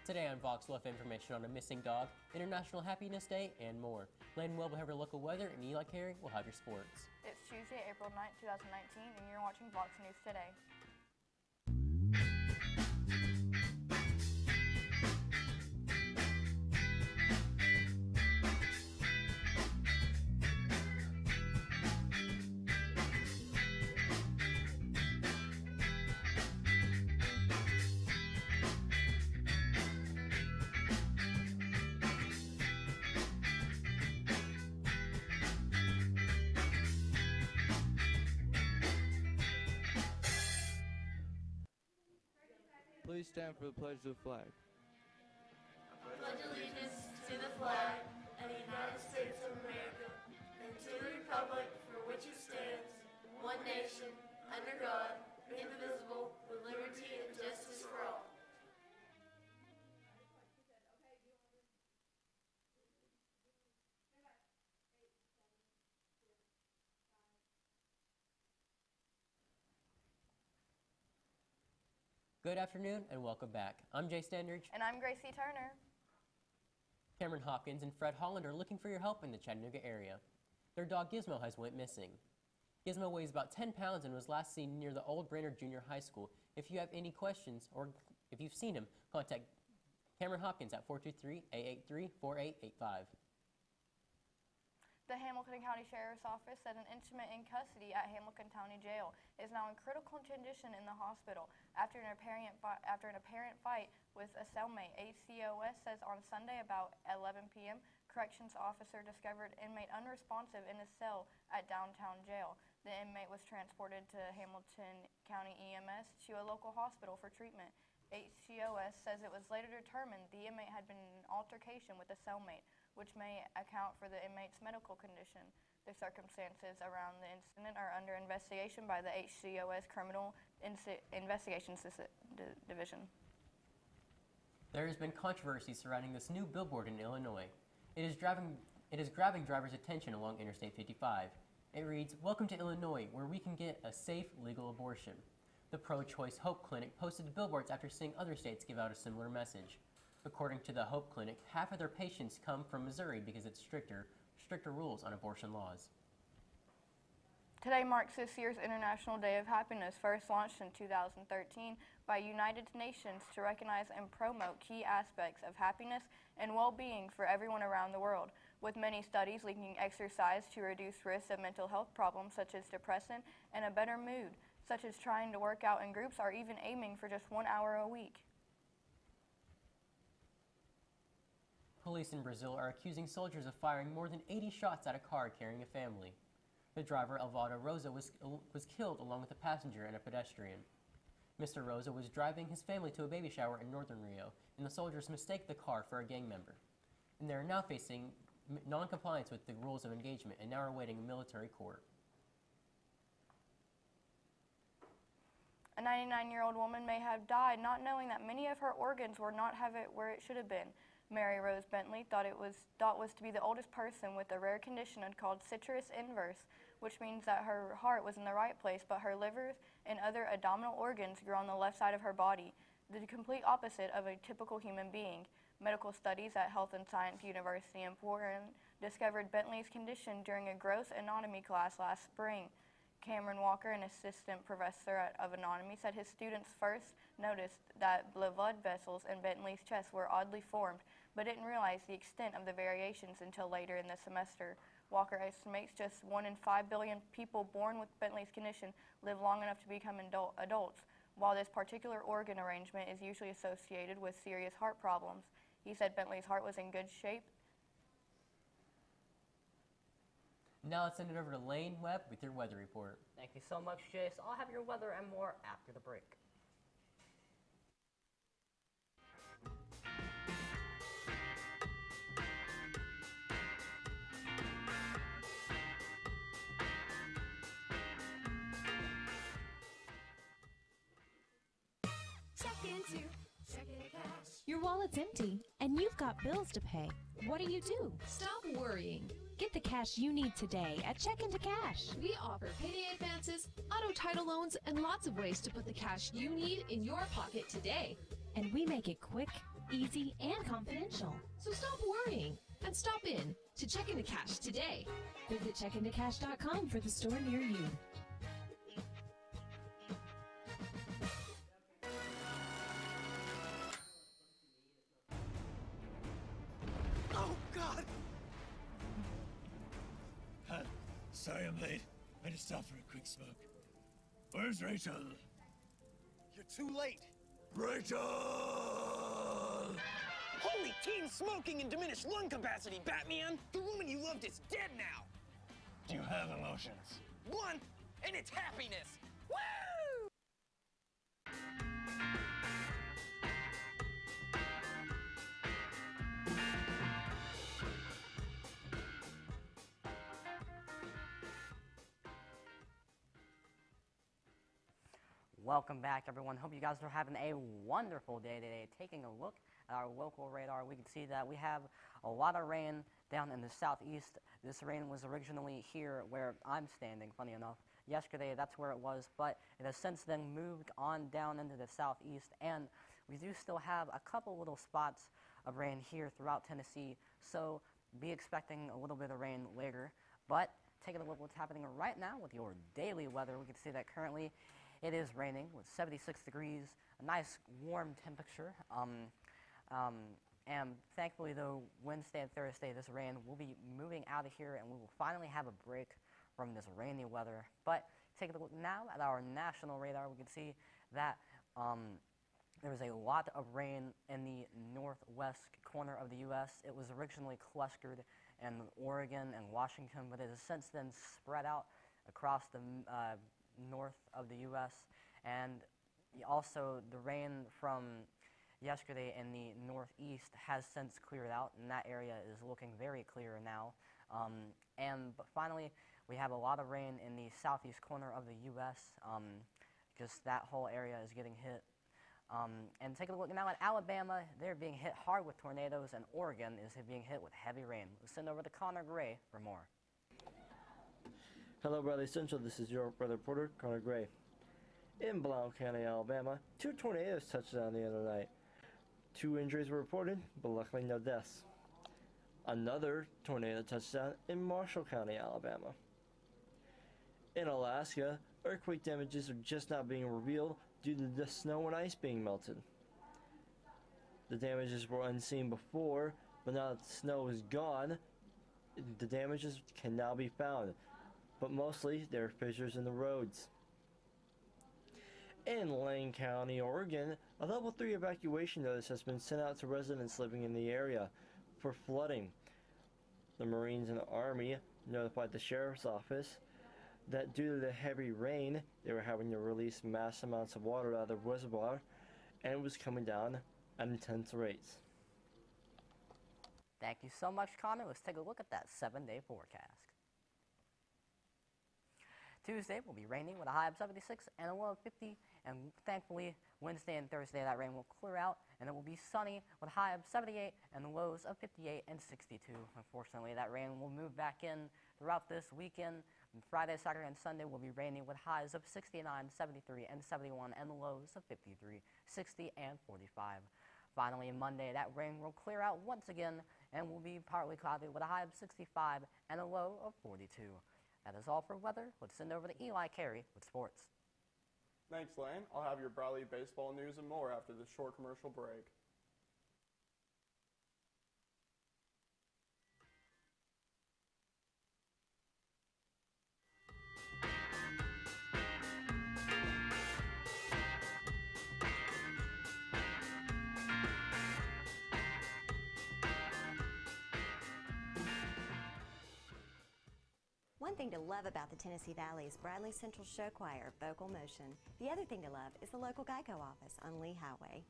Today on Vox, we'll have information on a missing dog, International Happiness Day, and more. Lane Webb will have your local weather, and Eli Carey will have your sports. It's Tuesday, April 9th, 2019, and you're watching Vox News Today. Please stand for the pledge of the flag. I pledge allegiance to the flag of the United States of America and to the republic for which it stands, one nation, under God, indivisible, with liberty and justice for all. Good afternoon and welcome back. I'm Jay Standridge. And I'm Gracie Turner. Cameron Hopkins and Fred Holland are looking for your help in the Chattanooga area. Their dog Gizmo has went missing. Gizmo weighs about 10 pounds and was last seen near the old Brainerd Junior High School. If you have any questions or if you've seen him, contact Cameron Hopkins at 423-883-4885. The Hamilton County Sheriff's Office said an inmate in custody at Hamilton County Jail is now in critical condition in the hospital after an apparent fight with a cellmate. HCOS says on Sunday about 11 p.m., corrections officer discovered inmate unresponsive in his cell at downtown jail. The inmate was transported to Hamilton County EMS to a local hospital for treatment. HCOS says it was later determined the inmate had been in an altercation with a cellmate, which may account for the inmate's medical condition. The circumstances around the incident are under investigation by the HCOS Criminal Investigations Division. There has been controversy surrounding this new billboard in Illinois. It is grabbing drivers' attention along Interstate 55. It reads, "Welcome to Illinois, where we can get a safe, legal abortion." The pro-choice Hope Clinic posted the billboards after seeing other states give out a similar message. According to the Hope Clinic, half of their patients come from Missouri because it's stricter rules on abortion laws. Today marks this year's International Day of Happiness, first launched in 2013 by United Nations to recognize and promote key aspects of happiness and well-being for everyone around the world, with many studies linking exercise to reduce risks of mental health problems such as depression and a better mood, such as trying to work out in groups or even aiming for just 1 hour a week. Police in Brazil are accusing soldiers of firing more than 80 shots at a car carrying a family. The driver, Alvaro Rosa, was killed along with a passenger and a pedestrian. Mr. Rosa was driving his family to a baby shower in northern Rio, and the soldiers mistake the car for a gang member. And they are now facing non-compliance with the rules of engagement and now are awaiting a military court. A 99-year-old woman may have died not knowing that many of her organs were not where it should have been. Mary Rose Bentley thought was to be the oldest person with a rare condition called citrus inverse, which means that her heart was in the right place, but her liver and other abdominal organs grew on the left side of her body, the complete opposite of a typical human being. Medical studies at Health and Science University in Portland discovered Bentley's condition during a gross anatomy class last spring. Cameron Walker, an assistant professor of anatomy, said his students first noticed that blood vessels in Bentley's chest were oddly formed, but didn't realize the extent of the variations until later in the semester. Walker estimates just 1 in 5 billion people born with Bentley's condition live long enough to become adults, while this particular organ arrangement is usually associated with serious heart problems. He said Bentley's heart was in good shape. Now let's send it over to Lane Webb with your weather report. Thank you so much, Jace. I'll have your weather and more after the break. Your wallet's empty, and you've got bills to pay. What do? Stop worrying. Get the cash you need today at Check Into Cash. We offer payday advances, auto title loans, and lots of ways to put the cash you need in your pocket today. And we make it quick, easy, and confidential. So stop worrying and stop in to Check Into Cash today. Visit checkintocash.com for the store near you. Oh, God! Sorry I'm late. I just stopped for a quick smoke. Where's Rachel? You're too late. Rachel! Holy teen smoking and diminished lung capacity, Batman! The woman you loved is dead now! Do you have emotions? One, and it's happiness! Woo! Welcome back, everyone. Hope you guys are having a wonderful day today. Taking a look at our local radar, we can see that we have a lot of rain down in the southeast. This rain was originally here where I'm standing, funny enough. Yesterday, that's where it was, but it has since then moved on down into the southeast, and we do still have a couple little spots of rain here throughout Tennessee, so be expecting a little bit of rain later. But taking a look at what's happening right now with your daily weather, we can see that currently it is raining with 76 degrees, a nice warm temperature. And thankfully, though, Wednesday and Thursday, this rain will be moving out of here, and we will finally have a break from this rainy weather. But taking a look now at our national radar, we can see that there was a lot of rain in the northwest corner of the U.S. It was originally clustered in Oregon and Washington, but it has since then spread out across the north of the U.S. And also the rain from yesterday in the northeast has since cleared out, and that area is looking very clear now. But finally, we have a lot of rain in the southeast corner of the U.S. Just that whole area is getting hit. And taking a look now at Alabama, they're being hit hard with tornadoes, and Oregon is being hit with heavy rain. We'll send over to Connor Gray for more. Hello, Bradley Central. This is your weather reporter, Connor Gray. In Blount County, Alabama, 2 tornadoes touched down the other night. 2 injuries were reported, but luckily no deaths. Another tornado touched down in Marshall County, Alabama. In Alaska, earthquake damages are just now being revealed due to the snow and ice being melted. The damages were unseen before, but now that the snow is gone, the damages can now be found. But mostly, there are fissures in the roads. In Lane County, Oregon, a level 3 evacuation notice has been sent out to residents living in the area for flooding. The Marines and Army notified the Sheriff's Office that due to the heavy rain, they were having to release mass amounts of water out of the reservoir, and it was coming down at intense rates. Thank you so much, Connor. Let's take a look at that 7-day forecast. Tuesday will be raining with a high of 76 and a low of 50, and thankfully Wednesday and Thursday that rain will clear out, and it will be sunny with a high of 78 and the lows of 58 and 62. Unfortunately, that rain will move back in throughout this weekend. Friday, Saturday, and Sunday will be raining with highs of 69, 73, and 71, and the lows of 53, 60, and 45. Finally, Monday, that rain will clear out once again and will be partly cloudy with a high of 65 and a low of 42. That is all for weather. Let's send over to Eli Carey with sports. Thanks, Lane. I'll have your Bradley baseball news and more after this short commercial break. One thing to love about the Tennessee Valley is Bradley Central Show Choir, Vocal Motion. The other thing to love is the local Geico office on Lee Highway.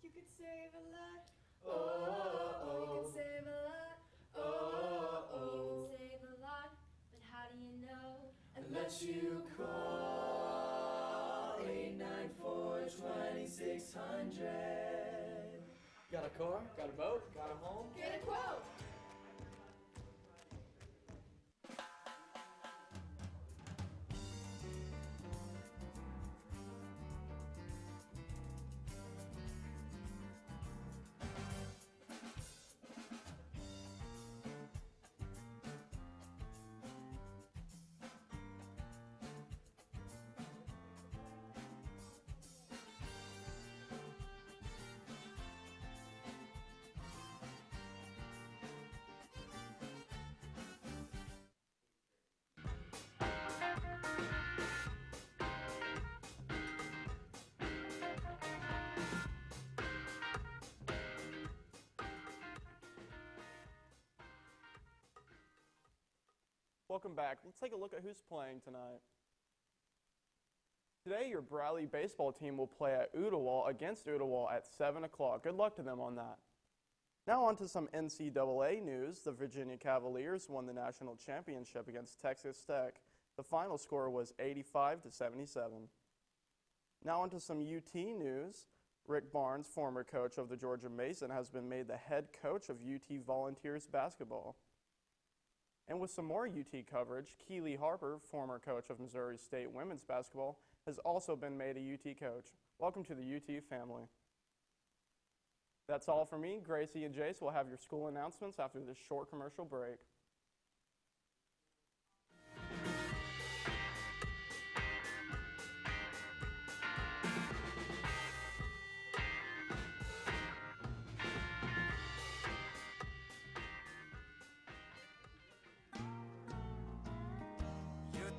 You could save a lot. Oh, you could save a lot. Oh, you could save a lot. But how do you know? Unless you call 894-2600. Got a car? Got a boat? Got a home? Get a quote. Welcome back. Let's take a look at who's playing tonight. Today, your Bradley baseball team will play at Ooltewah against Ooltewah at 7 o'clock. Good luck to them on that. Now on to some NCAA news. The Virginia Cavaliers won the national championship against Texas Tech. The final score was 85-77. Now on to some UT news. Rick Barnes, former coach of the Georgia Mason, has been made the head coach of UT Volunteers basketball. And with some more UT coverage, Keeley Harper, former coach of Missouri State women's basketball, has also been made a UT coach. Welcome to the UT family. That's all for me. Gracie and Jace will have your school announcements after this short commercial break.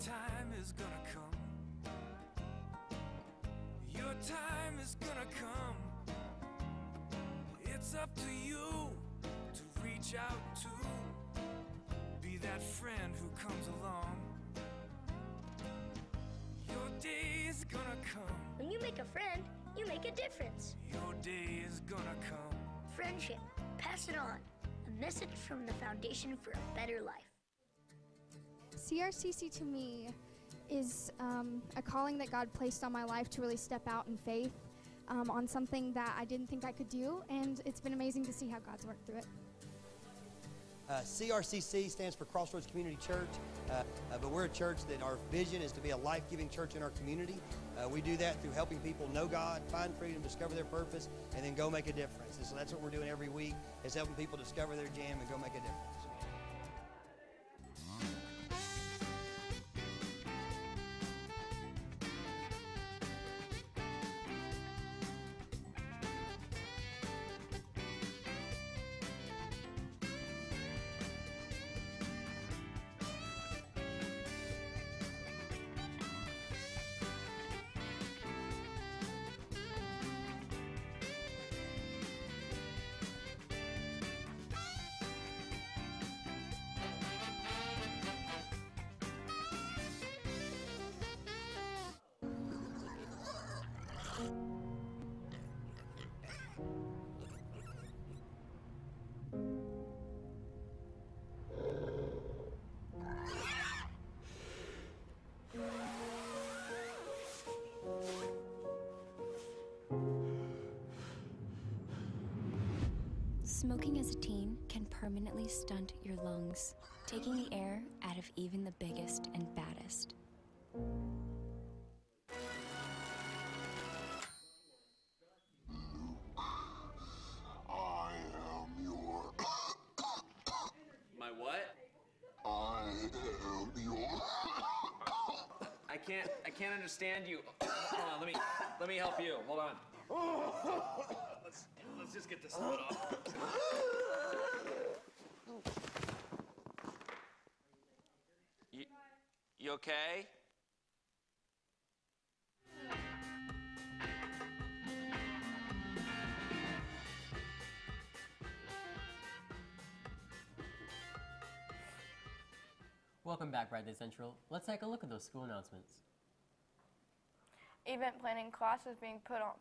Time is gonna come. Your time is gonna come. It's up to you to reach out to be that friend who comes along. Your day is gonna come. When you make a friend, you make a difference. Your day is gonna come. Friendship. Pass it on. A message from the Foundation for a Better Life. CRCC to me is a calling that God placed on my life to really step out in faith on something that I didn't think I could do, and it's been amazing to see how God's worked through it. CRCC stands for Crossroads Community Church, but we're a church that our vision is to be a life-giving church in our community. We do that through helping people know God, find freedom, discover their purpose, and then go make a difference. And so that's what we're doing every week, is helping people discover their jam and go make a difference. Smoking as a teen can permanently stunt your lungs, taking the air out of even the biggest and baddest. I am your... My what? I am your... I can't understand you. Hold on, let me help you. Hold on. Let's just get this hood off. You okay? Welcome back, Bradley Central. Let's take a look at those school announcements. Event planning class is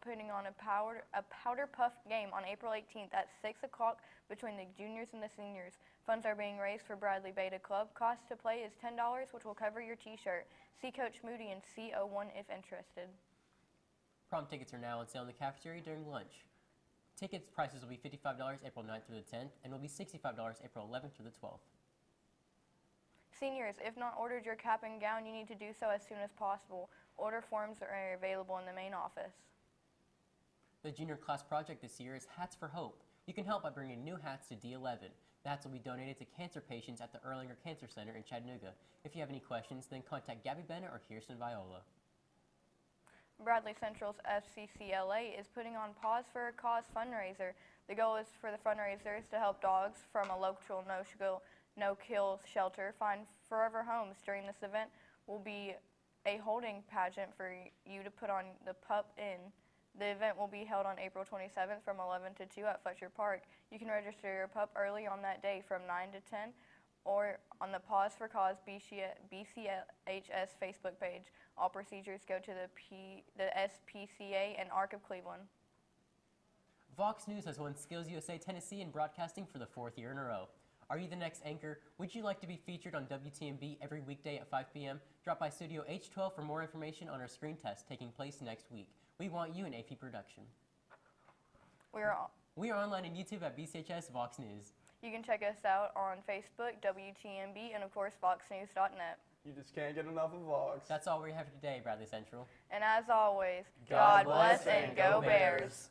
putting on a powder puff game on April 18th at 6 o'clock between the juniors and the seniors. Funds are being raised for Bradley Beta Club. Cost to play is $10, which will cover your t-shirt. See Coach Moody in C01 if interested. Prom tickets are now on sale in the cafeteria during lunch. Tickets prices will be $55 April 9th through the 10th and will be $65 April 11th through the 12th. Seniors, if not ordered your cap and gown, you need to do so as soon as possible. Order forms are available in the main office. The junior class project this year is Hats for Hope. You can help by bringing new hats to D11. The hats will be donated to cancer patients at the Erlanger Cancer Center in Chattanooga. If you have any questions, then contact Gabby Bennett or Kirsten Viola. Bradley Central's FCCLA is putting on Paws for a Cause fundraiser. The goal is for the fundraiser is to help dogs from a local no-kill shelter find forever homes. During this event will be a holding pageant for you to put on the pup in. The event will be held on April 27th from 11 to 2 at Fletcher Park. You can register your pup early on that day from 9 to 10 or on the Pause for Cause BCHS Facebook page. All procedures go to the SPCA and ARC of Cleveland. Vox News has won Skills USA Tennessee in broadcasting for the 4th year in a row. Are you the next anchor? Would you like to be featured on WTMB every weekday at 5 p.m.? Drop by Studio H12 for more information on our screen test taking place next week. We want you in AP production. We are online on YouTube at BCHS VOX News. You can check us out on Facebook, WTMB, and of course, VoxNews.net. You just can't get enough of Vox. That's all we have today, Bradley Central. And as always, God bless and go Bears.